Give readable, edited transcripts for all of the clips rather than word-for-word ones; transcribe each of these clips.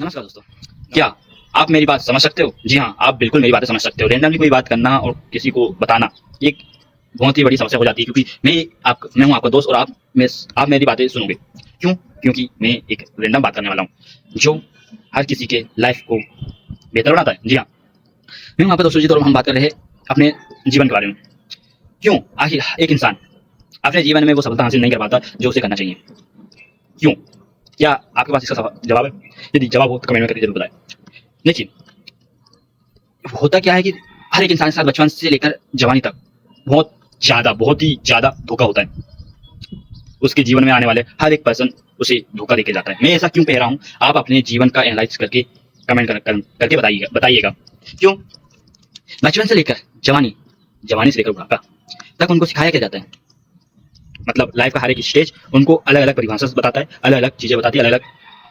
नमस्कार दोस्तों। क्या आप मेरी बात समझ सकते हो? जी हाँ, आप बिल्कुल मेरी बातें समझ सकते हो। रैंडमली कोई बात करना और किसी को बताना एक बहुत ही बड़ी समस्या हो जाती है, क्योंकि मैं हूँ आपका दोस्त और आप मेरी बातें सुनोगे। क्यों? क्योंकि मैं एक रैंडम बात करने वाला हूँ जो हर किसी के लाइफ को बेहतर बनाता है। जी हाँ, मैं हूँ आपका दोस्त सुजीत और हम बात कर रहे हैं अपने जीवन के बारे में। क्यों आखिर एक इंसान अपने जीवन में वो सफलता हासिल नहीं कर पाता जो उसे करना चाहिए? क्यों? क्या आपके पास इसका जवाब है? यदि जवाब हो तो कमेंट में करके जरूर बताएं। देखिए, होता क्या है कि हर एक इंसान के साथ बचपन से लेकर जवानी तक बहुत ही ज्यादा धोखा होता है। उसके जीवन में आने वाले हर एक पर्सन उसे धोखा देके जाता है। मैं ऐसा क्यों कह रहा हूँ, आप अपने जीवन का एनालाइज करके करके बताइएगा क्यों। बचपन से लेकर जवानी, जवानी से लेकर बुढ़ापा तक उनको सिखाया क्या जाता है? मतलब लाइफ का हर एक स्टेज उनको अलग अलग परिभाषा बताता है, अलग अलग चीजें बताती है, अलग अलग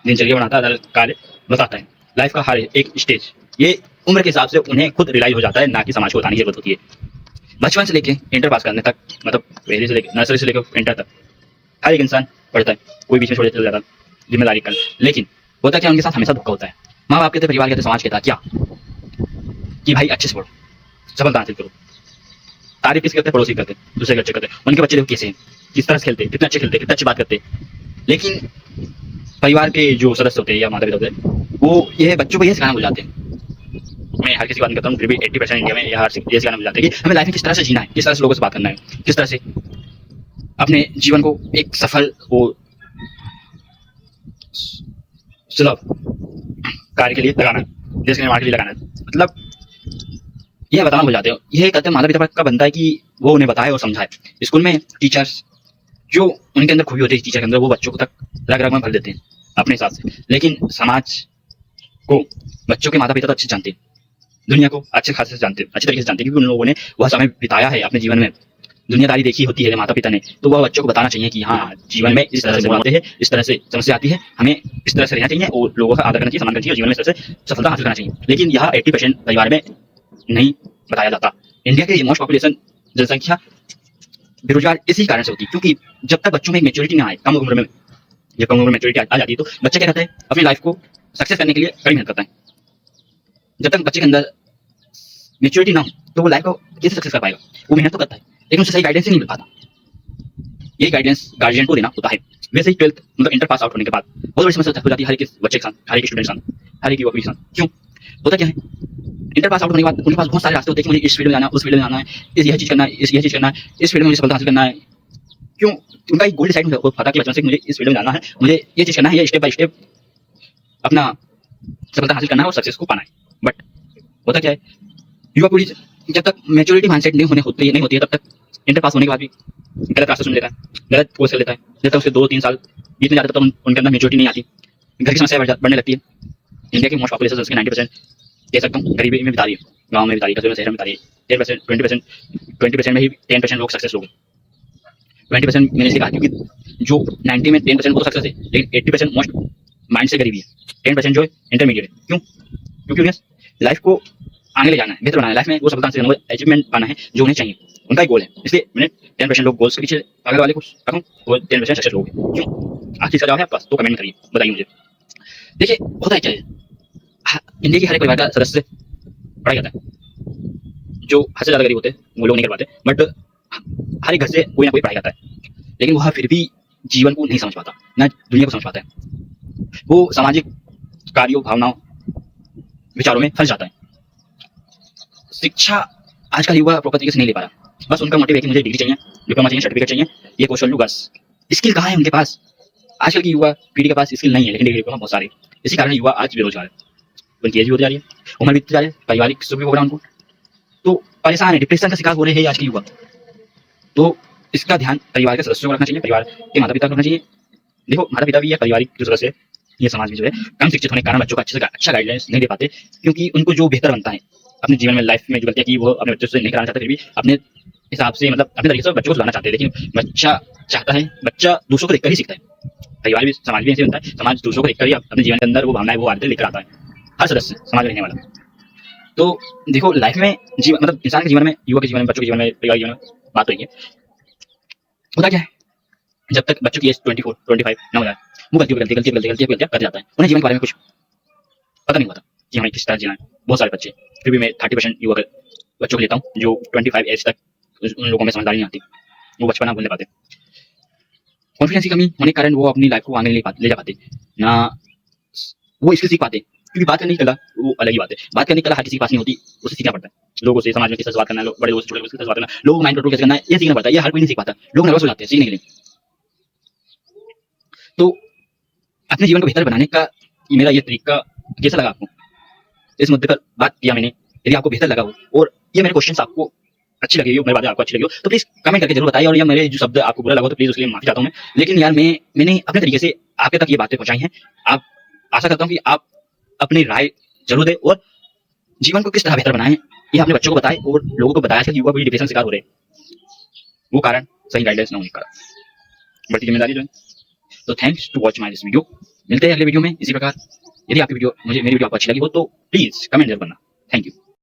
दिनचर्या बनाता है, अलग अलग कार्य बताता है। लाइफ का हर एक स्टेज ये उम्र के हिसाब से उन्हें खुद रियलाइज हो जाता है, ना कि समाज को बताने की जरूरत होती है। बचपन से लेके इंटर पास करने तक, मतलब पहले से लेकर नर्सरी से लेकर इंटर तक हर एक इंसान पढ़ता है, कोई बीच में छोड़ चला जाता है जिम्मेदारी कर। लेकिन होता क्या, उनके साथ हमेशा धोखा होता है। माँ बाप कहते, परिवार कहते, समाज कहता क्या कि भाई अच्छे से पढ़ो, सफलता हासिल करो। तारीफ किस करते? पड़ोसी करते, दूसरे बच्चे करते, उनके बच्चे देखो कैसे हैं, किस तरह से खेलते, कितने अच्छे खेलते, कितने अच्छी बात करते। लेकिन परिवार के जो सदस्य होते हैं या माता पिता होते हैं, वो ये बच्चों को ये सिखाना भूल जाते हैं। मैं हर किसी की बात नहीं करता हूँ, फिर भी 80% इंडिया में हर ये सिखाना भूल जाते हैं कि हमें लाइफ में किस तरह से जीना है, किस तरह से लोगों से बात करना है, किस तरह से अपने जीवन को एक सफल और सुलभ कार्य के लिए लगाना है, देश के निर्माण के लिए लगाना है। मतलब यह बताना भूल जाते हो। यह कहते हैं माता पिता का बनता है कि वो उन्हें बताए और समझाए। स्कूल में टीचर्स जो उनके अंदर खूबी होती है टीचर के अंदर, वो बच्चों को तक रग रग में भर देते हैं अपने हिसाब से। लेकिन समाज को बच्चों के माता पिता तो अच्छे जानते हैं, दुनिया को अच्छे खासे जानते हैं, अच्छी तरीके से जानते हैं, क्योंकि उन लोगों ने वह समय बिताया है अपने जीवन में, दुनियादारी देखी होती है माता पिता ने। तो वह बच्चों को बताना चाहिए कि हाँ, जीवन में इस तरह से होते हैं, इस तरह से समस्या आती है, हमें इस तरह से रहना चाहिए और लोगों का आदर करना चाहिए, सम्मान करना चाहिए और जीवन में इस तरह से सफलता हासिल करना चाहिए। लेकिन यह 80% परिवार में नहीं बताया जाता। इंडिया के मोस्ट पॉपुलेशन जनसंख्या बेरोजगार इसी कारण से होती है, क्योंकि जब तक बच्चों में मेच्योरिटी ना आए, कम उम्र में जब कम उम्र में मेच्योरिटी आ जाती है, तो बच्चा क्या करता है, अपनी लाइफ को सक्सेस करने के लिए कड़ी मेहनत करता है। जब तक बच्चे के अंदर मेच्योरिटी ना हो, तो वो लाइफ को कैसे सक्सेस कर पाएगा? वो मेहनत तो करता है, लेकिन उसे सही गाइडेंस ही नहीं मिल पाता। ये गाइडेंस गार्जियन को देना होता है। वैसे ही 12th मतलब इंटर पास आउट होने के बाद बहुत बड़ी समस्या हो जाती है हर एक बच्चे के साथ, हर एक स्टूडेंट के साथ, हर एक युवक के साथ। क्यों होता क्या है, इंटर पास आउट होने के बाद उनके पास बहुत सारे रास्ते होते हैं कि मुझे इस फील्ड में जाना है, उस फील्ड में जाना है, यह चीज करना है, यह चीज करना है, इस फील्ड में मुझे सफलता हासिल करना है। क्यों? उनका एक गोल डिसाइड हो पाता कि बचपन से मुझे इस फील्ड में जाना है, मुझे ये चीज करना है, ये स्टेप बाय स्टेप अपना सफलता हासिल करना है और सक्सेस को पाना है। बट होता क्या है, युवा पीढ़ी जब तक मेच्योरिटी माइंडसेट नहीं होती है, तब तक इंटर पास होने के बाद भी गलत रास्ता चुन लेता है, गलत कोर्स कर लेता है। जब तक उसके 2-3 साल बीतने जाते तब उनके अंदर मेच्योरिटी नहीं आती, घर की समस्या बढ़ने लगती है। इंडिया की मोस्ट पॉपुलेशन उसके 90% कह सकता हूँ गरीबी में बिता रही है, गाँव में बिता रही है, कस्बे में, शहर में बिता रही है। 10% 20% में ही 10% लोग सक्सेस हो गए। 20% मैंने इसलिए कहा क्योंकि जो 90 में 10% वो तो सक्सेस है, लेकिन 80% मोस्ट माइंड से गरीबी है, 10% जो है इंटरमीडिएट है। क्यों? क्योंकि उन्हें लाइफ को आगे ले जाना है, बेहतर बनाना है, लाइफ में वो सफलता हासिल करना, वो अचीवमेंट पाना है जो उन्हें चाहिए, उनका एक गोल है। इसलिए मैंने 10% लोग गोल्स के पीछे भागने वाले को रखूं और 10% सक्सेस लोग हैं। क्यों? आखिर इसका जवाब है आपके पास, तो कमेंट करिए, बताइए मुझे। देखिए होता है क्या है, इंडिया के हर एक परिवार का सदस्य पढ़ाई करता है। जो हद से ज्यादा गरीब होते हैं वो लोग नहीं कर पाते, बट हर एक घर से कोई ना कोई पढ़ाई करता है। लेकिन वह फिर भी जीवन को नहीं समझ पाता, ना दुनिया को समझ पाता है। वो सामाजिक कार्यों, भावनाओं, विचारों में फंस जाता है। शिक्षा आज का युवा प्रॉपर तरीके से नहीं ले पा रहा। बस उनका मोटिव है कि मुझे डिग्री चाहिए, डिप्लोमा चाहिए, सर्टिफिकेट चाहिए, ये कौशल लूं बस। स्किल कहाँ है उनके पास? आजकल की युवा पीढ़ी के पास स्किल नहीं है, लेकिन डिग्री डिप्लोमा बहुत सारे। इसी कारण युवा आज बेरोजगार है, उनकी एज भी होती जा रही है, उम्र बीतती जा रही है, पारिवारिक सुख भी हो रहा है उनको, तो परेशान है, डिप्रेशन का शिकार हो रहे हैं आज के युवा। तो इसका ध्यान परिवार के सदस्यों को रखना चाहिए, परिवार के माता पिता को रखना चाहिए। देखो माता पिता भी या पारिवारिक जो सदस्य है, ये समाज में जो है कम शिक्षित होने के कारण बच्चों को अच्छे से अच्छा गाइडेंस नहीं दे पाते, क्योंकि उनको जो बेहतर बनता है अपने जीवन में, लाइफ में जो गलतियां की वो अपने बच्चों से नहीं कराना चाहते, फिर भी अपने हिसाब से, मतलब अपने तरीके से बच्चों को सुधारना चाहते हैं। लेकिन बच्चा चाहता है, बच्चा दूसरों को देखकर ही सीखता है। परिवार भी, समाज भी ऐसे बनता है, समाज दूसरों को देखकर ही अपने जीवन के अंदर वो भावनाएं, वो आदतें लेकर आता है। हर सदस्य समाज में रहने वाला। तो देखो लाइफ में जीवन, मतलब इंसान के जीवन में, युवा के जीवन में, बच्चों के जीवन में, परिवार के जीवन में बात रही है, होता क्या है, जब तक बच्चों की एज 24 25 ना हो जाए, वो गलतियां करते जाता है, उन्हें जीवन के बारे में कुछ पता नहीं हुआ था कि हमें किस तरह जीना है। बहुत सारे बच्चे, फिर भी मैं 30% युवा बच्चों को लेता हूँ जो 25 एज तक उन लोगों में समझदारी नहीं आती, वो बचपना भूलने पाते। कॉन्फिडेंस की कमी होने के कारण वो अपनी लाइफ को आगे ले जा पाते ना, वो इसलिए सीख पाते क्योंकि बात करने की कला वो अलग ही बात है। बात करने की कला हर किसी के पास नहीं होती, उसे सीखना पड़ता है। लोगों से, समाज में किस तरह से बात करना है, बड़े लोगों से, छोटे लोगों से किस तरह से बात करना है, लोगों को माइंड कंट्रोल कैसे करना है, ये सीखना पड़ता है। ये हर कोई नहीं सीख पाता, लोग नर्वस हो जाते हैं सीखने के लिए। तो अपने जीवन को बेहतर बनाने का मेरा ये तरीका कैसा लगा आपको, इस मुद्दे पर बात किया मैंने। यदि आपको बेहतर लगा हो और ये मेरे क्वेश्चंस आपको अच्छी लगी हो, मेरी बातें आपको अच्छी लगी हो, तो प्लीज कमेंट करके जरूर बताइए। और ये मेरे जो शब्द आपको बुरा लगा हो तो प्लीज उसके लिए माफी चाहता हूँ मैं। लेकिन यार मैंने अपने तरीके से आपके तक ये बातें पहुंचाई हैं। आप आशा करता हूँ कि आप अपनी राय जरूर दें और जीवन को किस तरह बेहतर बनाएं, ये अपने बच्चों को बताएं और लोगों को बताया कि युवा भी डिप्रेशन शिकार हो रहे हैं, वो कारण सही गाइडेंस न होने का बढ़ती जिम्मेदारी जो है। तो thanks to watch my this video. मिलते हैं अगले वीडियो में इसी प्रकार। यदि आपकी वीडियो मेरी वीडियो आपको अच्छी लगी हो तो प्लीज कमेंट जरूर करना। Thank you.